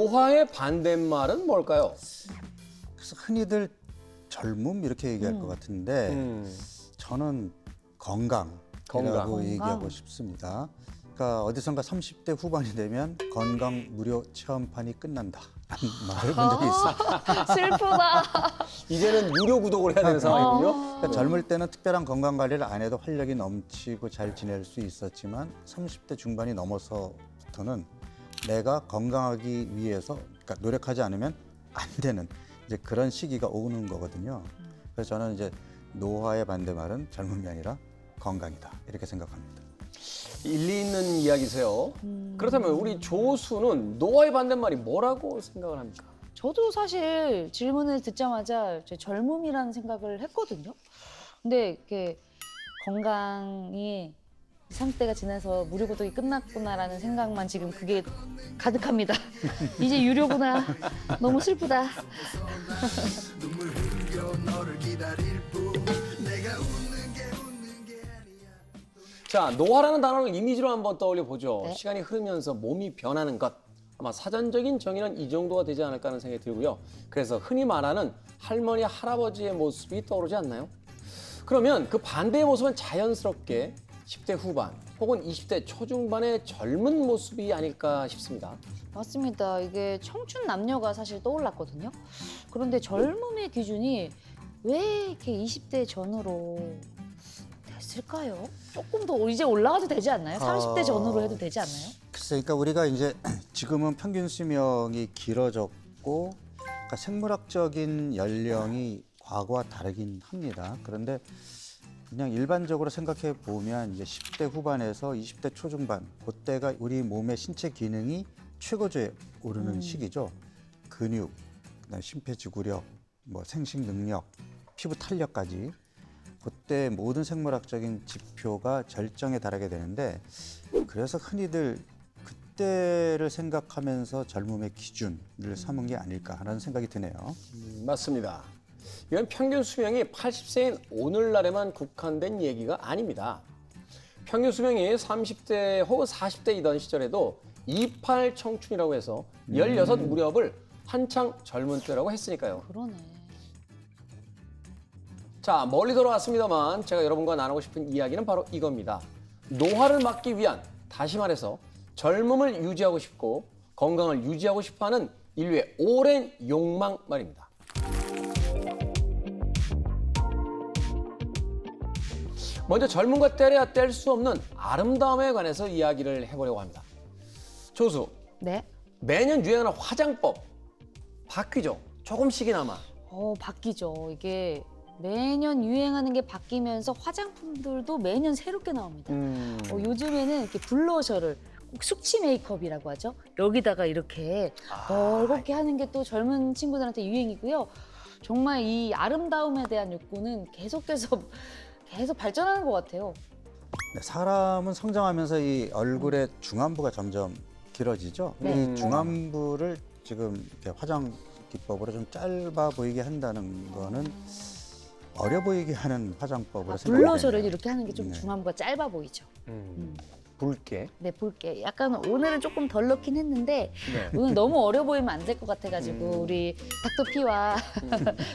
노화의 반대말은 뭘까요? 그래서 흔히들 젊음 이렇게 얘기할 것 같은데 저는 건강이라고 건강. 얘기하고 싶습니다. 그러니까 어디선가 30대 후반이 되면 건강 무료 체험판이 끝난다. 라는 말을 본 적이 있어요. 슬프다. 이제는 유료 구독을 해야 되는 상황이군요. 그러니까 젊을 때는 특별한 건강 관리를 안 해도 활력이 넘치고 잘 지낼 수 있었지만 30대 중반이 넘어서부터는 내가 건강하기 위해서 그러니까 노력하지 않으면 안 되는 이제 그런 시기가 오는 거거든요. 그래서 저는 이제 노화의 반대말은 젊음이 아니라 건강이다 이렇게 생각합니다. 일리 있는 이야기세요. 그렇다면 우리 조수는 노화의 반대말이 뭐라고 생각을 합니까? 저도 사실 질문을 듣자마자 제 젊음이라는 생각을 했거든요. 근데 이렇게 건강이 이 상태가 지나서 무료구독이 끝났구나라는 생각만 지금 그게 가득합니다. 이제 유료구나. 너무 슬프다. 자, 노화라는 단어를 이미지로 한번 떠올려 보죠. 네. 시간이 흐르면서 몸이 변하는 것. 아마 사전적인 정의는 이 정도가 되지 않을까 하는 생각이 들고요. 그래서 흔히 말하는 할머니, 할아버지의 모습이 떠오르지 않나요? 그러면 그 반대의 모습은 자연스럽게 10대 후반 혹은 20대 초중반의 젊은 모습이 아닐까 싶습니다. 맞습니다. 이게 청춘 남녀가 사실 떠올랐거든요. 그런데 젊음의 기준이 왜 이렇게 20대 전으로 됐을까요? 조금 더 이제 올라가도 되지 않나요? 30대 전으로 해도 되지 않나요? 글쎄, 그러니까 우리가 이제 지금은 평균 수명이 길어졌고 그러니까 생물학적인 연령이 과거와 다르긴 합니다. 그런데 그냥 일반적으로 생각해 보면 이제 10대 후반에서 20대 초중반 그때가 우리 몸의 신체 기능이 최고조에 오르는 시기죠. 근육, 그다음에 심폐지구력, 뭐 생식 능력, 피부 탄력까지 그때 모든 생물학적인 지표가 절정에 달하게 되는데 그래서 흔히들 그때를 생각하면서 젊음의 기준을 삼은 게 아닐까 하는 생각이 드네요. 맞습니다. 이건 평균 수명이 80세인 오늘날에만 국한된 얘기가 아닙니다. 평균 수명이 30대 혹은 40대이던 시절에도 28 청춘이라고 해서 16 무렵을 한창 젊은 때라고 했으니까요. 그러네. 자, 멀리 돌아왔습니다만 제가 여러분과 나누고 싶은 이야기는 바로 이겁니다. 노화를 막기 위한, 다시 말해서 젊음을 유지하고 싶고 건강을 유지하고 싶어하는 인류의 오랜 욕망 말입니다. 먼저 젊음과 떼려야 뗄 수 없는 아름다움에 관해서 이야기를 해보려고 합니다. 조수, 네. 매년 유행하는 화장법 바뀌죠? 조금씩이나마. 바뀌죠. 이게 매년 유행하는 게 바뀌면서 화장품들도 매년 새롭게 나옵니다. 요즘에는 이렇게 블러셔를 꼭 숙취 메이크업이라고 하죠. 여기다가 이렇게 넓게 하는 게 또 젊은 친구들한테 유행이고요. 정말 이 아름다움에 대한 욕구는 계속해서 계속 발전하는 것 같아요. 네, 사람은 성장하면서 이 얼굴의 중안부가 점점 길어지죠. 네. 이 중안부를 지금 이렇게 화장 기법으로 좀 짧아 보이게 한다는 거는 어려 보이게 하는 화장법으로 생각이 블러셔를 되네요. 이렇게 하는 게 좀 네. 중안부가 짧아 보이죠. 붉게. 네, 볼게. 약간 오늘은 조금 덜 넣긴 했는데 네. 오늘 너무 어려 보이면 안 될 것 같아가지고 우리 닥터 피와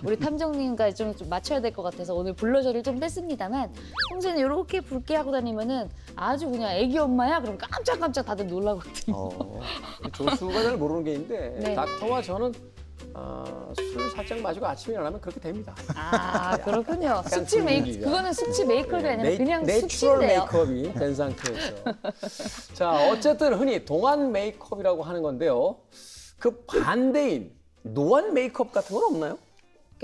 우리 탐정님과 좀 맞춰야 될 것 같아서 오늘 블러셔를 좀 뺐습니다만 평소에는 이렇게 붉게 하고 다니면은 아주 그냥 애기 엄마야? 그럼 깜짝깜짝 다들 놀라거든요. 조수가 잘 모르는 게 있는데 네. 닥터와 저는 술 살짝 마시고 아침에 일어나면 그렇게 됩니다. 아 그렇군요. 숙취 메이크 분위기가. 그거는 숙취 메이크업이 아니라 그냥 내추럴 숙취인데요. 메이크업이 된 상태에서. 자, 어쨌든 흔히 동안 메이크업이라고 하는 건데요. 그 반대인 노안 메이크업 같은 건 없나요?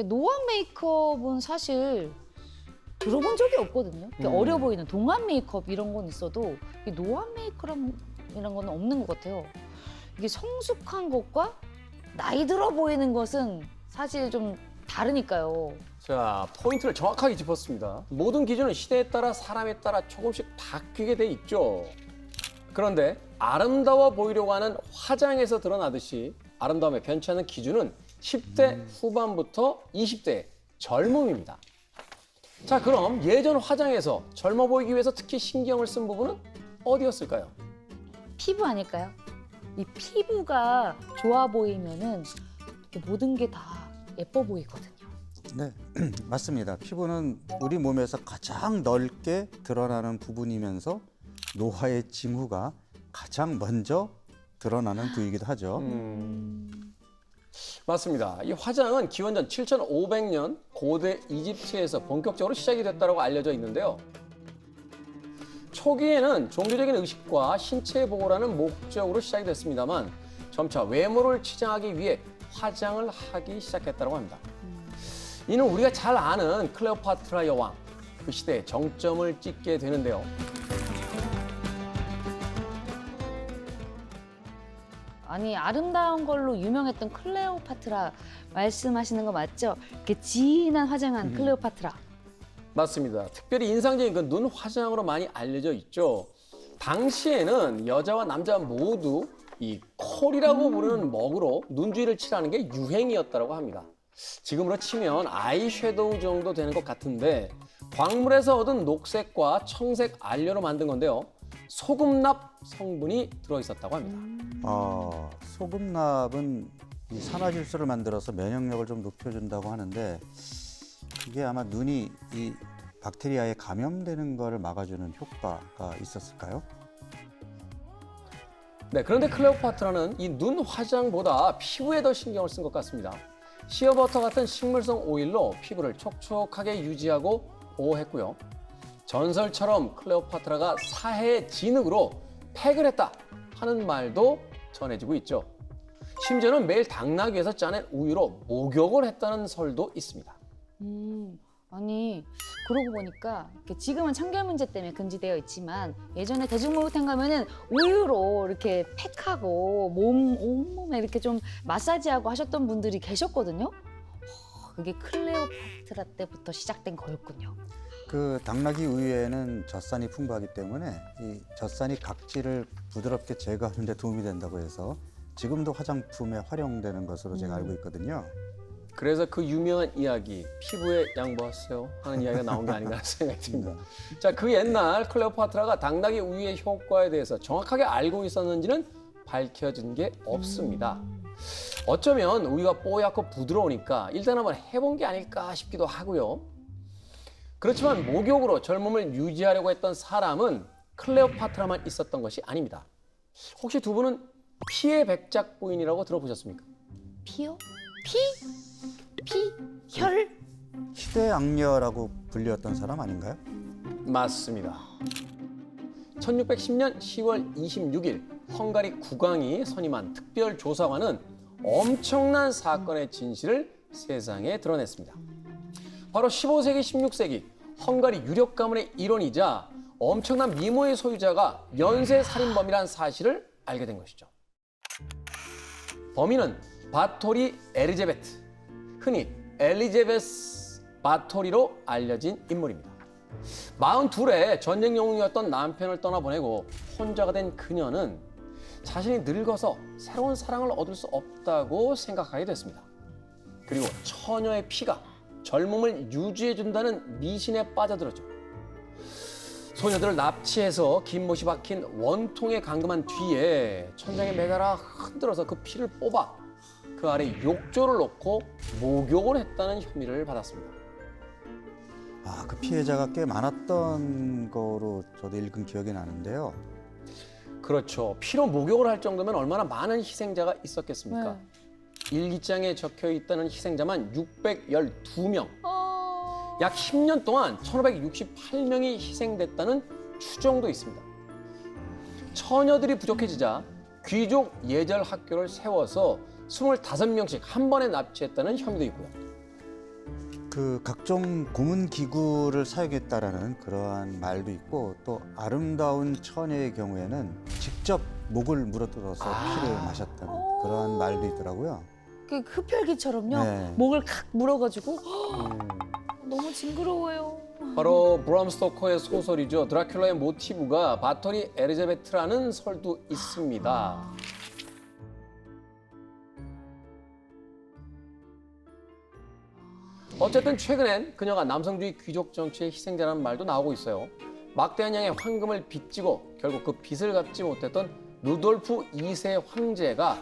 노안 메이크업은 사실 들어본 적이 없거든요. 어려 보이는 동안 메이크업 이런 건 있어도 이 노안 메이크업이라는 건 없는 것 같아요. 이게 성숙한 것과 나이 들어 보이는 것은 사실 좀 다르니까요. 자, 포인트를 정확하게 짚었습니다. 모든 기준은 시대에 따라 사람에 따라 조금씩 바뀌게 돼 있죠. 그런데 아름다워 보이려고 하는 화장에서 드러나듯이 아름다움에 변치 않는 기준은 10대 후반부터 20대의 젊음입니다. 자, 그럼 예전 화장에서 젊어 보이기 위해서 특히 신경을 쓴 부분은 어디였을까요? 피부 아닐까요? 이 피부가 좋아 보이면은 이렇게 모든 게 다 예뻐 보이거든요. 네, 맞습니다. 피부는 우리 몸에서 가장 넓게 드러나는 부분이면서 노화의 징후가 가장 먼저 드러나는 부위이기도 하죠. 맞습니다. 이 화장은 기원전 7,500년 고대 이집트에서 본격적으로 시작이 됐다고 알려져 있는데요. 초기에는 종교적인 의식과 신체 보호라는 목적으로 시작이 됐습니다만 점차 외모를 치장하기 위해 화장을 하기 시작했다고 합니다. 이는 우리가 잘 아는 클레오파트라 여왕, 그 시대의 정점을 찍게 되는데요. 아니 아름다운 걸로 유명했던 클레오파트라 말씀하시는 거 맞죠? 이렇게 진한 화장한 클레오파트라. 맞습니다. 특별히 인상적인 그 눈 화장으로 많이 알려져 있죠. 당시에는 여자와 남자 모두 이 콜이라고 부르는 먹으로 눈주위를 칠하는 게 유행이었다고 합니다. 지금으로 치면 아이섀도우 정도 되는 것 같은데 광물에서 얻은 녹색과 청색 알료로 만든 건데요. 소금납 성분이 들어있었다고 합니다. 소금납은 이 산화질소를 만들어서 면역력을 좀 높여준다고 하는데 그게 아마 눈이 이 박테리아에 감염되는 것을 막아주는 효과가 있었을까요? 네, 그런데 클레오파트라는 이 눈 화장보다 피부에 더 신경을 쓴 것 같습니다. 시어버터 같은 식물성 오일로 피부를 촉촉하게 유지하고 보호했고요. 전설처럼 클레오파트라가 사해의 진흙으로 팩을 했다 하는 말도 전해지고 있죠. 심지어는 매일 당나귀에서 짜낸 우유로 목욕을 했다는 설도 있습니다. 아니 그러고 보니까 이렇게 지금은 청결 문제 때문에 금지되어 있지만 예전에 대중목욕탕 가면은 우유로 이렇게 팩하고 온몸에 이렇게 좀 마사지하고 하셨던 분들이 계셨거든요. 그게 클레오파트라 때부터 시작된 거였군요. 그 당나귀 우유에는 젖산이 풍부하기 때문에 이 젖산이 각질을 부드럽게 제거하는 데 도움이 된다고 해서 지금도 화장품에 활용되는 것으로 제가 알고 있거든요. 그래서 그 유명한 이야기, 피부에 양보하세요 하는 이야기가 나온 게 아닌가 하는 생각이 듭니다. 자, 그 옛날 클레오파트라가 당나귀 우유의 효과에 대해서 정확하게 알고 있었는지는 밝혀진 게 없습니다. 어쩌면 우유가 뽀얗고 부드러우니까 일단 한번 해본 게 아닐까 싶기도 하고요. 그렇지만 목욕으로 젊음을 유지하려고 했던 사람은 클레오파트라만 있었던 것이 아닙니다. 혹시 두 분은 피의 백작 부인이라고 들어보셨습니까? 피요? 피? 혈? 희대 악녀라고 불렸던 사람 아닌가요? 맞습니다. 1610년 10월 26일 헝가리 국왕이 선임한 특별조사관은 엄청난 사건의 진실을 세상에 드러냈습니다. 바로 15세기, 16세기 헝가리 유력 가문의 일원이자 엄청난 미모의 소유자가 연쇄살인범이란 사실을 알게 된 것이죠. 범인은 바토리 엘리제베트, 흔히 엘리제베스 바토리로 알려진 인물입니다. 42의 전쟁 영웅이었던 남편을 떠나보내고 혼자가 된 그녀는 자신이 늙어서 새로운 사랑을 얻을 수 없다고 생각하게 됐습니다. 그리고 처녀의 피가 젊음을 유지해준다는 미신에 빠져들었죠. 소녀들을 납치해서 긴 못이 박힌 원통에 감금한 뒤에 천장에 매달아 흔들어서 그 피를 뽑아 그 아래 욕조를 놓고 목욕을 했다는 혐의를 받았습니다. 그 피해자가 꽤 많았던 거로 저도 읽은 기억이 나는데요. 그렇죠. 피로 목욕을 할 정도면 얼마나 많은 희생자가 있었겠습니까? 일기장에 적혀 있다는 희생자만 612명. 약 10년 동안 1568명이 희생됐다는 추정도 있습니다. 처녀들이 부족해지자 귀족 예절 학교를 세워서 25명씩 한 번에 납치했다는 혐의도 있고요. 그 각종 고문 기구를 사용했다라는 그러한 말도 있고 또 아름다운 처녀의 경우에는 직접 목을 물어뜯어서 피를 마셨다는 그러한 말도 있더라고요. 그 흡혈귀처럼요. 네. 목을 칵 물어가지고 너무 징그러워요. 바로 브람 스토커의 소설이죠. 드라큘라의 모티브가 바토리 엘리자베트라는 설도 있습니다. 어쨌든 최근엔 그녀가 남성주의 귀족 정치의 희생자라는 말도 나오고 있어요. 막대한 양의 황금을 빚지고 결국 그 빚을 갚지 못했던 루돌프 2세 황제가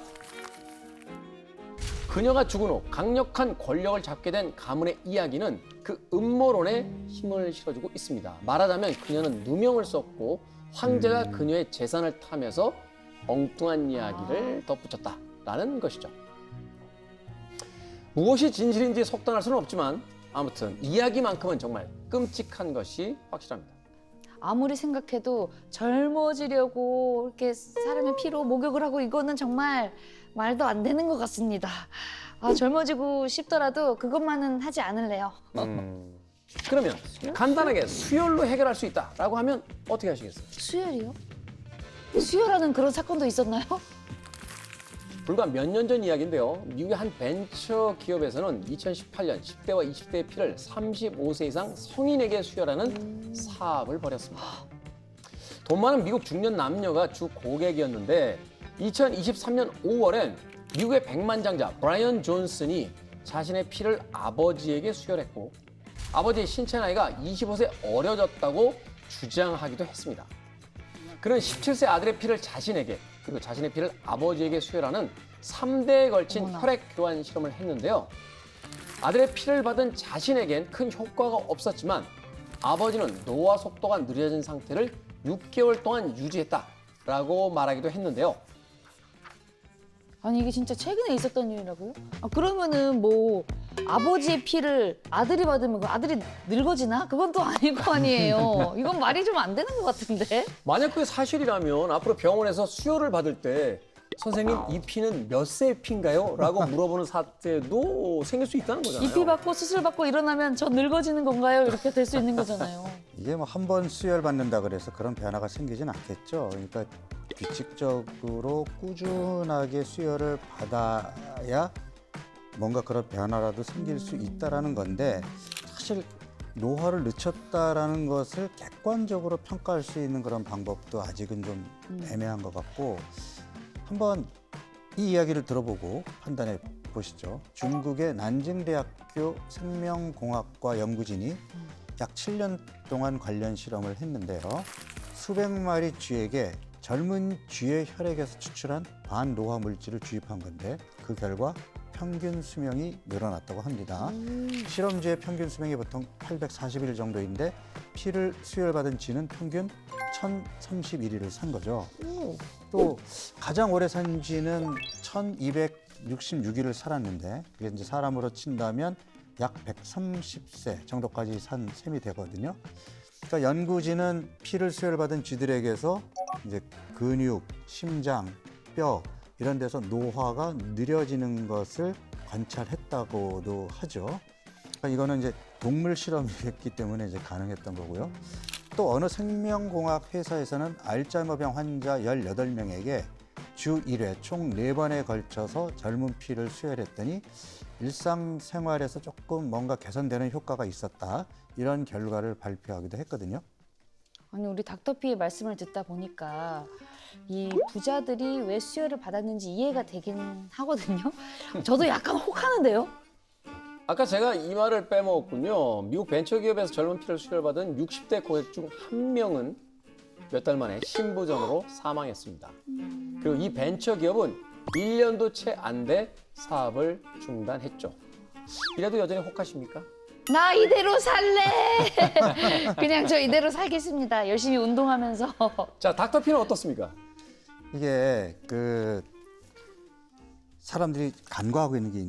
그녀가 죽은 후 강력한 권력을 잡게 된 가문의 이야기는 그 음모론에 힘을 실어주고 있습니다. 말하자면 그녀는 누명을 썼고 황제가 그녀의 재산을 타면서 엉뚱한 이야기를 덧붙였다라는 것이죠. 무엇이 진실인지 속단할 수는 없지만 아무튼 이야기만큼은 정말 끔찍한 것이 확실합니다. 아무리 생각해도 젊어지려고 이렇게 사람의 피로 목욕을 하고 이거는 정말 말도 안 되는 것 같습니다. 아, 젊어지고 싶더라도 그것만은 하지 않을래요. 그러면 간단하게 수혈로 해결할 수 있다라고 하면 어떻게 하시겠어요? 수혈이요? 수혈하는 그런 사건도 있었나요? 불과 몇 년 전 이야기인데요. 미국의 한 벤처 기업에서는 2018년 10대와 20대의 피를 35세 이상 성인에게 수혈하는 사업을 벌였습니다. 돈 많은 미국 중년 남녀가 주 고객이었는데 2023년 5월엔 미국의 백만장자 브라이언 존슨이 자신의 피를 아버지에게 수혈했고 아버지의 신체 나이가 25세 어려졌다고 주장하기도 했습니다. 그는 17세 아들의 피를 자신에게 그리고 자신의 피를 아버지에게 수혈하는 3대에 걸친 어머나. 혈액 교환 실험을 했는데요. 아들의 피를 받은 자신에겐 큰 효과가 없었지만 아버지는 노화 속도가 느려진 상태를 6개월 동안 유지했다라고 말하기도 했는데요. 아니 이게 진짜 최근에 있었던 일이라고요? 아, 그러면은 뭐 아버지의 피를 아들이 받으면 그 아들이 늙어지나? 그건 또 아닐 거 아니에요. 이건 말이 좀 안 되는 것 같은데? 만약 그게 사실이라면 앞으로 병원에서 수혈을 받을 때 선생님 이 피는 몇 세 피인가요? 라고 물어보는 사태도 생길 수 있다는 거잖아요. 이 피 받고 수술 받고 일어나면 저 늙어지는 건가요? 이렇게 될 수 있는 거잖아요. 이게 뭐 한 번 수혈 받는다 그래서 그런 변화가 생기진 않겠죠. 그러니까 규칙적으로 꾸준하게 수혈을 받아야 뭔가 그런 변화라도 생길 수 있다라는 건데 사실 노화를 늦췄다라는 것을 객관적으로 평가할 수 있는 그런 방법도 아직은 좀 애매한 것 같고 한번 이 이야기를 들어보고 판단해 보시죠. 중국의 난징대학교 생명공학과 연구진이 약 7년 동안 관련 실험을 했는데요. 수백 마리 쥐에게 젊은 쥐의 혈액에서 추출한 반노화 물질을 주입한 건데 그 결과 평균 수명이 늘어났다고 합니다. 실험쥐의 평균 수명이 보통 840일 정도인데 피를 수혈받은 쥐는 평균 1031일을 산 거죠. 또 가장 오래 산 쥐는 1266일을 살았는데 그게 이제 사람으로 친다면 약 130세 정도까지 산 셈이 되거든요. 그러니까 연구진은 피를 수혈받은 쥐들에게서 이제 근육, 심장, 뼈 이런 데서 노화가 느려지는 것을 관찰했다고도 하죠. 그러니까 이거는 이제 동물 실험이었기 때문에 이제 가능했던 거고요. 또 어느 생명공학 회사에서는 알츠하이머병 환자 18명에게 주 1회 총 4번에 걸쳐서 젊은 피를 수혈했더니 일상생활에서 조금 뭔가 개선되는 효과가 있었다. 이런 결과를 발표하기도 했거든요. 아니 우리 닥터피의 말씀을 듣다 보니까 이 부자들이 왜 수혈을 받았는지 이해가 되긴 하거든요. 저도 약간 혹하는데요. 아까 제가 이 말을 빼먹었군요. 미국 벤처기업에서 젊은 피를 수혈받은 60대 고객 중 한 명은 몇 달 만에 심부전으로 사망했습니다. 그리고 이 벤처기업은 1년도 채 안 돼 사업을 중단했죠. 이래도 여전히 혹하십니까? 나 이대로 살래. 그냥 저 이대로 살겠습니다. 열심히 운동하면서. 자, 닥터피는 어떻습니까? 이게 그 사람들이 간과하고 있는 게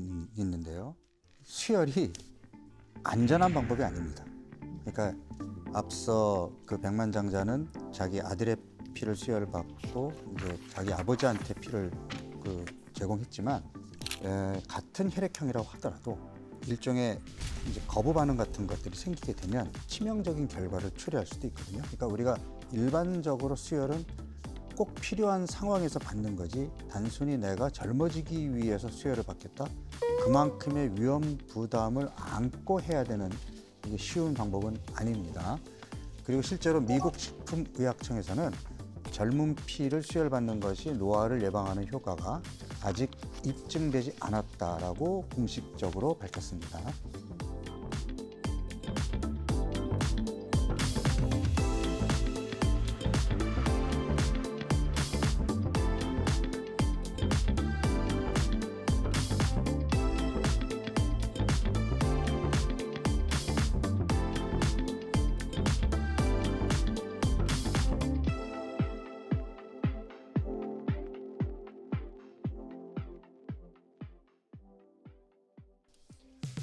있는데요. 수혈이 안전한 방법이 아닙니다. 그러니까 앞서 그 백만장자는 자기 아들의 피를 수혈받고 이제 자기 아버지한테 피를 제공했지만 같은 혈액형이라고 하더라도 일종의 이제 거부 반응 같은 것들이 생기게 되면 치명적인 결과를 초래할 수도 있거든요. 그러니까 우리가 일반적으로 수혈은 꼭 필요한 상황에서 받는 거지 단순히 내가 젊어지기 위해서 수혈을 받겠다 그만큼의 위험 부담을 안고 해야 되는 이게 쉬운 방법은 아닙니다. 그리고 실제로 미국 식품의약청에서는 젊은 피를 수혈받는 것이 노화를 예방하는 효과가 아직 입증되지 않았다라고 공식적으로 밝혔습니다.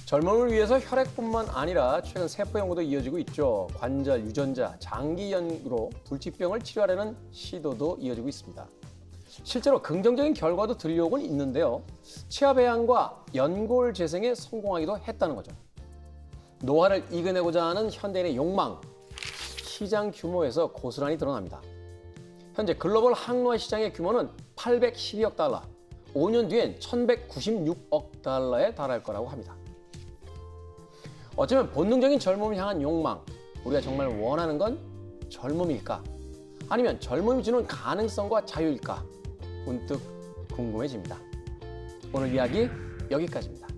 젊음을 위해서 혈액뿐만 아니라 최근 세포 연구도 이어지고 있죠. 관절, 유전자, 장기연으로 불치병을 치료하려는 시도도 이어지고 있습니다. 실제로 긍정적인 결과도 들려오곤 있는데요. 치아 배양과 연골 재생에 성공하기도 했다는 거죠. 노화를 이겨내고자 하는 현대인의 욕망, 시장 규모에서 고스란히 드러납니다. 현재 글로벌 항노화 시장의 규모는 812억 달러, 5년 뒤엔 1196억 달러에 달할 거라고 합니다. 어쩌면 본능적인 젊음을 향한 욕망, 우리가 정말 원하는 건 젊음일까? 아니면 젊음이 주는 가능성과 자유일까? 문득 궁금해집니다. 오늘 이야기 여기까지입니다.